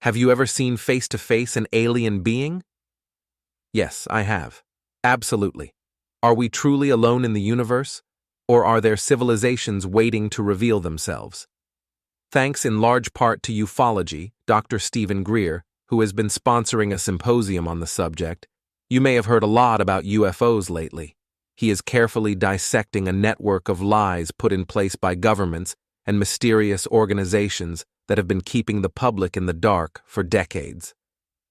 Have you ever seen face-to-face an alien being? Yes, I have. Absolutely. Are we truly alone in the universe? Or are there civilizations waiting to reveal themselves? Thanks in large part to ufology, Dr. Stephen Greer, who has been sponsoring a symposium on the subject, you may have heard a lot about UFOs lately. He is carefully dissecting a network of lies put in place by governments and mysterious organizations that have been keeping the public in the dark for decades.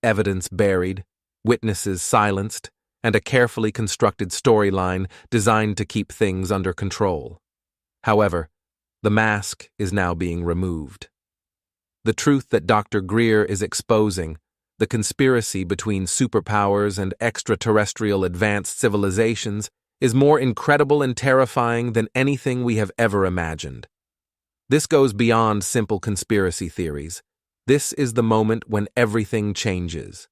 Evidence buried, witnesses silenced, and a carefully constructed storyline designed to keep things under control. However, the mask is now being removed. The truth that Dr. Greer is exposing, the conspiracy between superpowers and extraterrestrial advanced civilizations, is more incredible and terrifying than anything we have ever imagined. This goes beyond simple conspiracy theories. This is the moment when everything changes.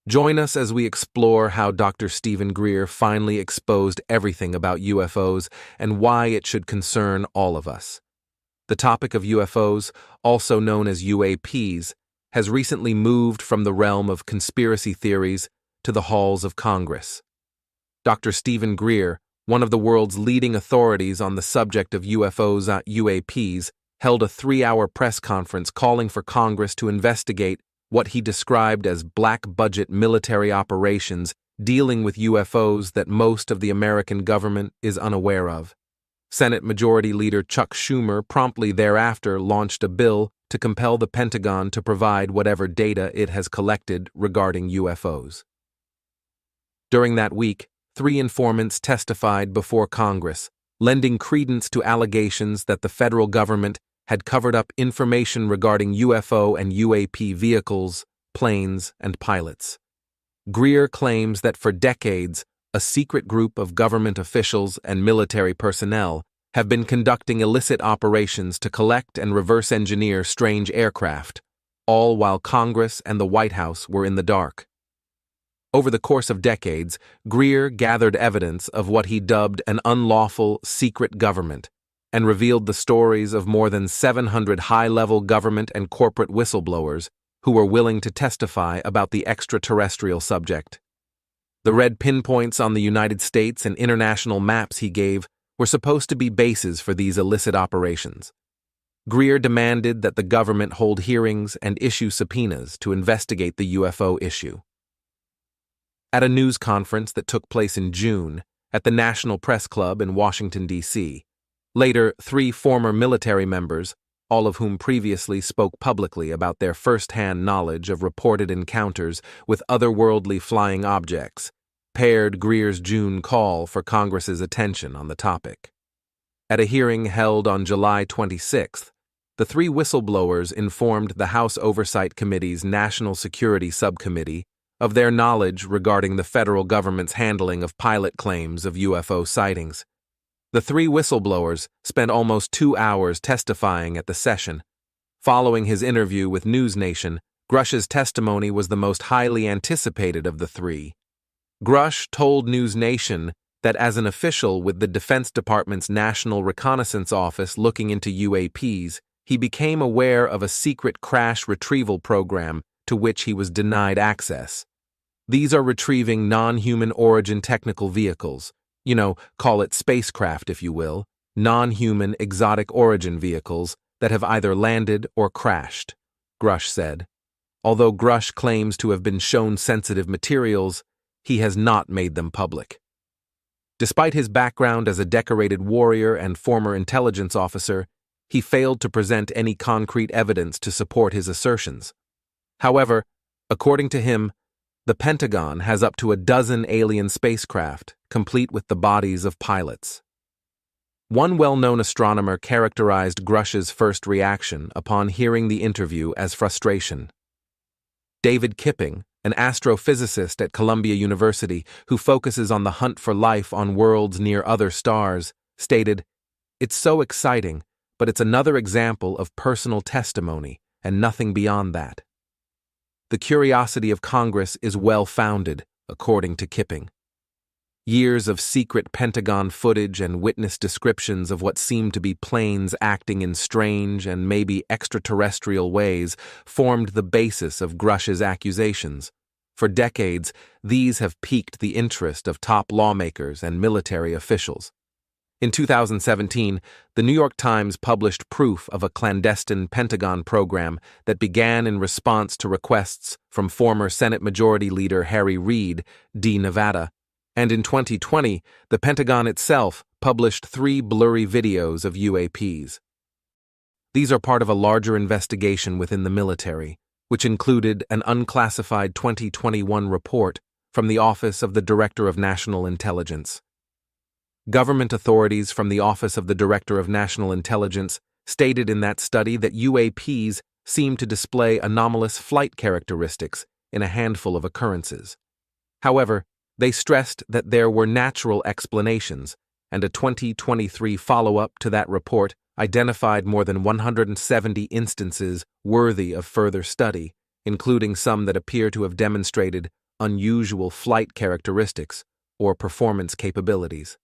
Join us as we explore how Dr. Stephen Greer finally exposed everything about UFOs and why it should concern all of us. The topic of UFOs, also known as UAPs, has recently moved from the realm of conspiracy theories to the halls of Congress. Dr. Stephen Greer, one of the world's leading authorities on the subject of UFOs and UAPs, held a 3-hour press conference calling for Congress to investigate what he described as black-budget military operations dealing with UFOs that most of the American government is unaware of. Senate Majority Leader Chuck Schumer promptly thereafter launched a bill to compel the Pentagon to provide whatever data it has collected regarding UFOs. During that week, 3 informants testified before Congress, lending credence to allegations that the federal government had covered up information regarding UFO and UAP vehicles, planes, and pilots. Greer claims that for decades, a secret group of government officials and military personnel have been conducting illicit operations to collect and reverse engineer strange aircraft, all while Congress and the White House were in the dark. Over the course of decades, Greer gathered evidence of what he dubbed an unlawful secret government and revealed the stories of more than 700 high-level government and corporate whistleblowers who were willing to testify about the extraterrestrial subject. The red pinpoints on the United States and international maps he gave were supposed to be bases for these illicit operations. Greer demanded that the government hold hearings and issue subpoenas to investigate the UFO issue. At a news conference that took place in June at the National Press Club in Washington, D.C., later 3 former military members, all of whom previously spoke publicly about their first-hand knowledge of reported encounters with otherworldly flying objects, paired Greer's June call for Congress's attention on the topic. At a hearing held on July 26th, the 3 whistleblowers informed the House Oversight Committee's National Security Subcommittee of their knowledge regarding the federal government's handling of pilot claims of UFO sightings. The 3 whistleblowers spent almost 2 hours testifying at the session. Following his interview with NewsNation, Grush's testimony was the most highly anticipated of the 3. Grush told NewsNation that as an official with the Defense Department's National Reconnaissance Office looking into UAPs, he became aware of a secret crash retrieval program to which he was denied access. These are retrieving non-human origin technical vehicles. Call it spacecraft if you will, non-human exotic origin vehicles that have either landed or crashed, Grush said. Although Grush claims to have been shown sensitive materials, he has not made them public. Despite his background as a decorated warrior and former intelligence officer, he failed to present any concrete evidence to support his assertions. However, according to him, the Pentagon has up to a dozen alien spacecraft, complete with the bodies of pilots. One well-known astronomer characterized Grush's first reaction upon hearing the interview as frustration. David Kipping, an astrophysicist at Columbia University who focuses on the hunt for life on worlds near other stars, stated, "It's so exciting, but it's another example of personal testimony and nothing beyond that." The curiosity of Congress is well-founded, according to Kipping. Years of secret Pentagon footage and witness descriptions of what seemed to be planes acting in strange and maybe extraterrestrial ways formed the basis of Grush's accusations. For decades, these have piqued the interest of top lawmakers and military officials. In 2017, the New York Times published proof of a clandestine Pentagon program that began in response to requests from former Senate Majority Leader Harry Reid, D. Nevada, and in 2020, the Pentagon itself published 3 blurry videos of UAPs. These are part of a larger investigation within the military, which included an unclassified 2021 report from the Office of the Director of National Intelligence. Government authorities from the Office of the Director of National Intelligence stated in that study that UAPs seem to display anomalous flight characteristics in a handful of occurrences. However, they stressed that there were natural explanations, and a 2023 follow-up to that report identified more than 170 instances worthy of further study, including some that appear to have demonstrated unusual flight characteristics or performance capabilities.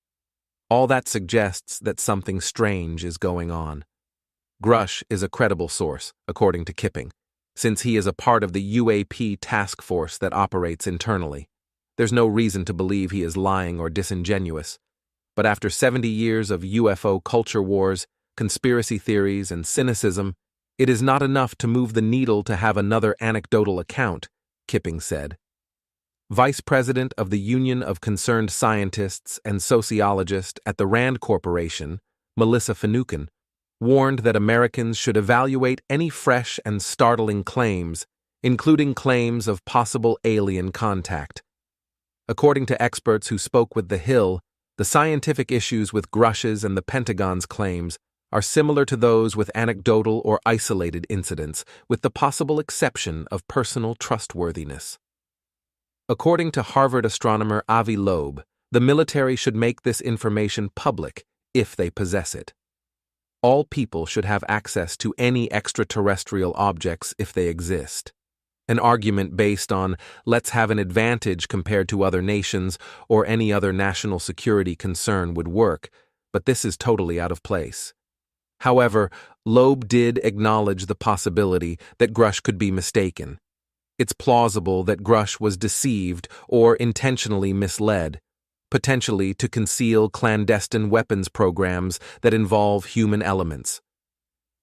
All that suggests that something strange is going on. Grush is a credible source, according to Kipping, since he is a part of the UAP task force that operates internally. There's no reason to believe he is lying or disingenuous. But after 70 years of UFO culture wars, conspiracy theories, and cynicism, it is not enough to move the needle to have another anecdotal account, Kipping said. Vice President of the Union of Concerned Scientists and Sociologists at the Rand Corporation, Melissa Finucane, warned that Americans should evaluate any fresh and startling claims, including claims of possible alien contact. According to experts who spoke with The Hill, the scientific issues with Grush's and the Pentagon's claims are similar to those with anecdotal or isolated incidents, with the possible exception of personal trustworthiness. According to Harvard astronomer Avi Loeb, the military should make this information public if they possess it. All people should have access to any extraterrestrial objects if they exist. An argument based on let's have an advantage compared to other nations or any other national security concern would work, but this is totally out of place. However, Loeb did acknowledge the possibility that Grush could be mistaken. It's plausible that Grush was deceived or intentionally misled, potentially to conceal clandestine weapons programs that involve human elements.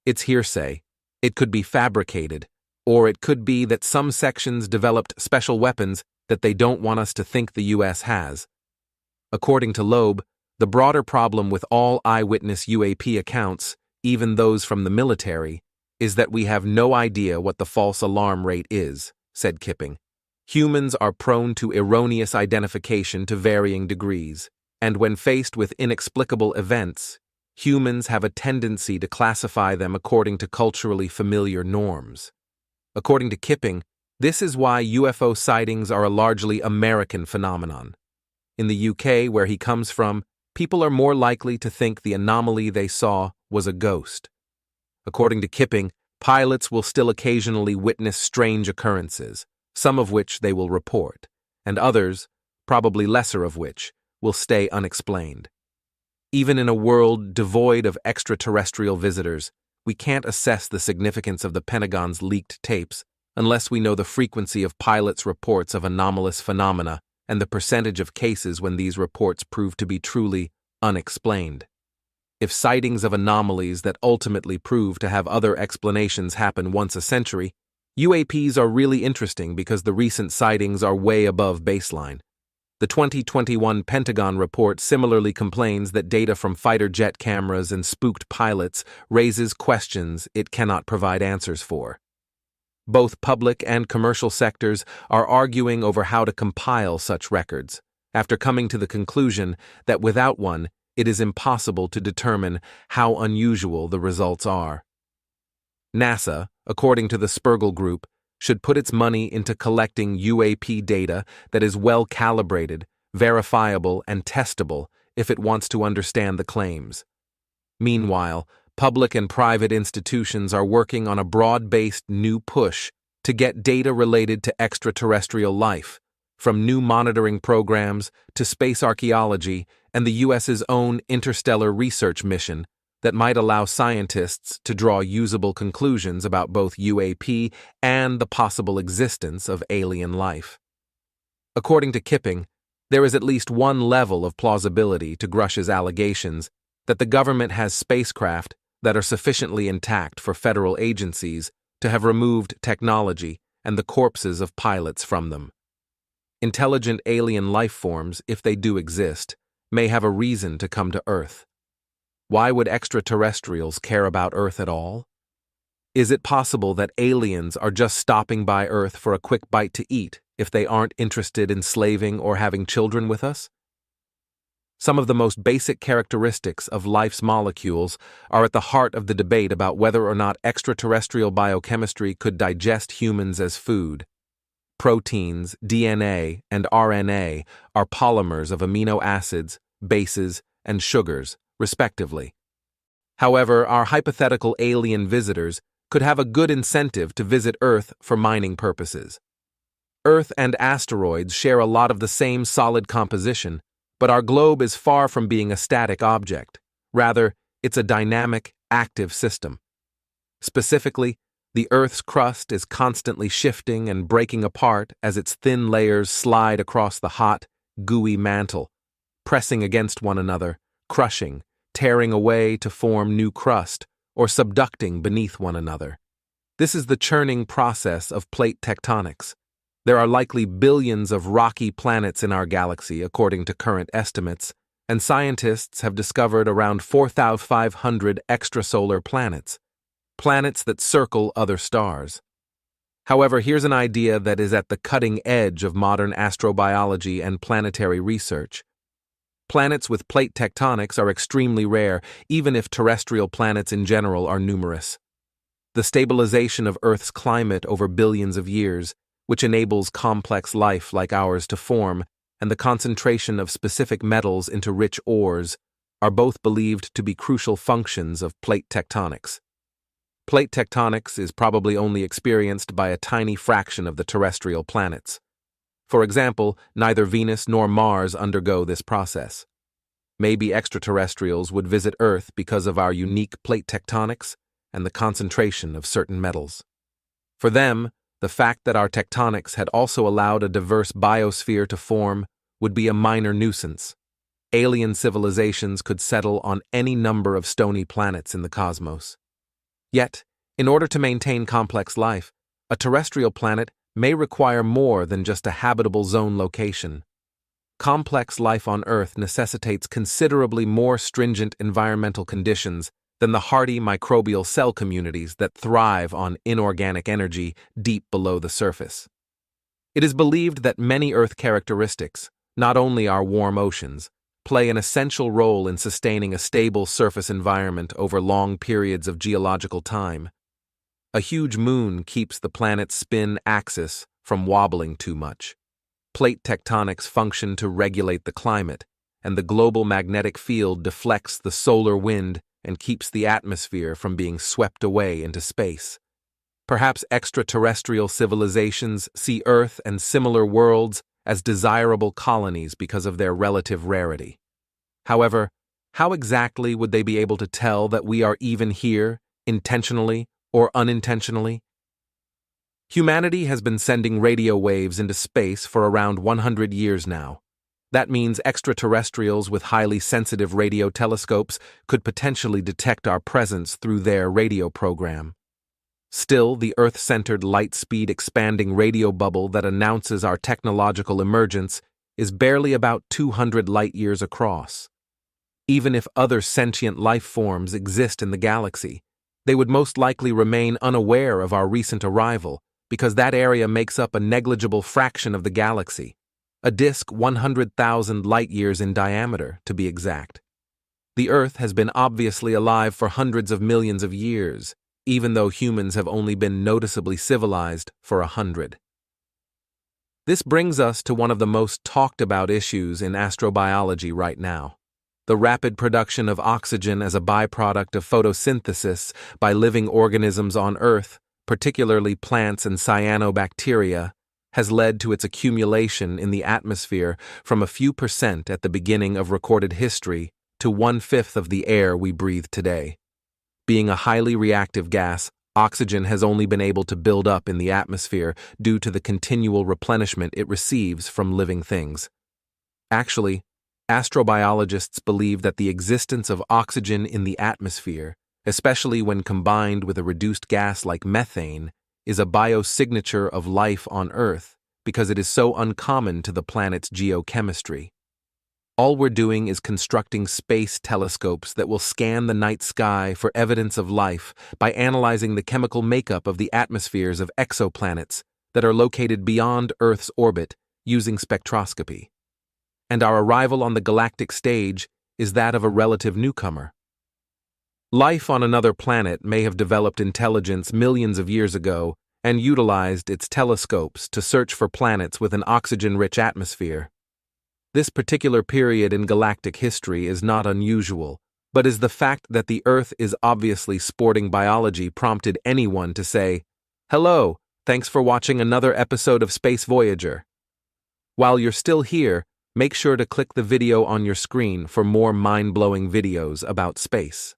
It's hearsay. It could be fabricated, or it could be that some sections developed special weapons that they don't want us to think the U.S. has. According to Loeb, the broader problem with all eyewitness UAP accounts, even those from the military, is that we have no idea what the false alarm rate is, said Kipping. Humans are prone to erroneous identification to varying degrees, and when faced with inexplicable events, humans have a tendency to classify them according to culturally familiar norms. According to Kipping, this is why UFO sightings are a largely American phenomenon. In the UK, where he comes from, people are more likely to think the anomaly they saw was a ghost. According to Kipping, pilots will still occasionally witness strange occurrences, some of which they will report, and others, probably lesser of which, will stay unexplained. Even in a world devoid of extraterrestrial visitors, we can't assess the significance of the Pentagon's leaked tapes unless we know the frequency of pilots' reports of anomalous phenomena and the percentage of cases when these reports prove to be truly unexplained. If sightings of anomalies that ultimately prove to have other explanations happen once a century, UAPs are really interesting because the recent sightings are way above baseline. The 2021 Pentagon report similarly complains that data from fighter jet cameras and spooked pilots raises questions it cannot provide answers for. Both public and commercial sectors are arguing over how to compile such records, after coming to the conclusion that without one, it is impossible to determine how unusual the results are. NASA, according to the Spergel Group, should put its money into collecting UAP data that is well-calibrated, verifiable, and testable if it wants to understand the claims. Meanwhile, public and private institutions are working on a broad-based new push to get data related to extraterrestrial life, from new monitoring programs to space archaeology and the U.S.'s own interstellar research mission that might allow scientists to draw usable conclusions about both UAP and the possible existence of alien life. According to Kipping, there is at least one level of plausibility to Grush's allegations that the government has spacecraft that are sufficiently intact for federal agencies to have removed technology and the corpses of pilots from them. Intelligent alien life forms, if they do exist, may have a reason to come to Earth. Why would extraterrestrials care about Earth at all? Is it possible that aliens are just stopping by Earth for a quick bite to eat if they aren't interested in slaving or having children with us? Some of the most basic characteristics of life's molecules are at the heart of the debate about whether or not extraterrestrial biochemistry could digest humans as food. Proteins, DNA, and RNA are polymers of amino acids, bases, and sugars, respectively. However, our hypothetical alien visitors could have a good incentive to visit Earth for mining purposes. Earth and asteroids share a lot of the same solid composition, but our globe is far from being a static object. Rather, it's a dynamic, active system. Specifically, the Earth's crust is constantly shifting and breaking apart as its thin layers slide across the hot, gooey mantle, pressing against one another, crushing, tearing away to form new crust, or subducting beneath one another. This is the churning process of plate tectonics. There are likely billions of rocky planets in our galaxy, according to current estimates, and scientists have discovered around 4,500 extrasolar planets, planets that circle other stars. However, here's an idea that is at the cutting edge of modern astrobiology and planetary research. Planets with plate tectonics are extremely rare, even if terrestrial planets in general are numerous. The stabilization of Earth's climate over billions of years, which enables complex life like ours to form, and the concentration of specific metals into rich ores, are both believed to be crucial functions of plate tectonics. Plate tectonics is probably only experienced by a tiny fraction of the terrestrial planets. For example, neither Venus nor Mars undergo this process. Maybe extraterrestrials would visit Earth because of our unique plate tectonics and the concentration of certain metals. For them, the fact that our tectonics had also allowed a diverse biosphere to form would be a minor nuisance. Alien civilizations could settle on any number of stony planets in the cosmos. Yet, in order to maintain complex life, a terrestrial planet may require more than just a habitable zone location. Complex life on Earth necessitates considerably more stringent environmental conditions than the hardy microbial cell communities that thrive on inorganic energy deep below the surface. It is believed that many Earth characteristics, not only our warm oceans, play an essential role in sustaining a stable surface environment over long periods of geological time. A huge moon keeps the planet's spin axis from wobbling too much. Plate tectonics function to regulate the climate, and the global magnetic field deflects the solar wind and keeps the atmosphere from being swept away into space. Perhaps extraterrestrial civilizations see Earth and similar worlds as desirable colonies because of their relative rarity. However, how exactly would they be able to tell that we are even here, intentionally or unintentionally? Humanity has been sending radio waves into space for around 100 years now. That means extraterrestrials with highly sensitive radio telescopes could potentially detect our presence through their radio program. Still, the Earth-centered light-speed expanding radio bubble that announces our technological emergence is barely about 200 light-years across. Even if other sentient life forms exist in the galaxy, they would most likely remain unaware of our recent arrival because that area makes up a negligible fraction of the galaxy, a disk 100,000 light-years in diameter, to be exact. The Earth has been obviously alive for hundreds of millions of years, even though humans have only been noticeably civilized for 100. This brings us to one of the most talked about issues in astrobiology right now: the rapid production of oxygen as a byproduct of photosynthesis by living organisms on Earth, particularly plants and cyanobacteria, has led to its accumulation in the atmosphere from a few percent at the beginning of recorded history to 1/5 of the air we breathe today. Being a highly reactive gas, oxygen has only been able to build up in the atmosphere due to the continual replenishment it receives from living things. Actually, astrobiologists believe that the existence of oxygen in the atmosphere, especially when combined with a reduced gas like methane, is a biosignature of life on Earth because it is so uncommon to the planet's geochemistry. All we're doing is constructing space telescopes that will scan the night sky for evidence of life by analyzing the chemical makeup of the atmospheres of exoplanets that are located beyond Earth's orbit using spectroscopy. And our arrival on the galactic stage is that of a relative newcomer. Life on another planet may have developed intelligence millions of years ago and utilized its telescopes to search for planets with an oxygen-rich atmosphere. This particular period in galactic history is not unusual, but is the fact that the Earth is obviously sporting biology prompted anyone to say, "Hello, thanks for watching another episode of Space Voyager." While you're still here, make sure to click the video on your screen for more mind-blowing videos about space.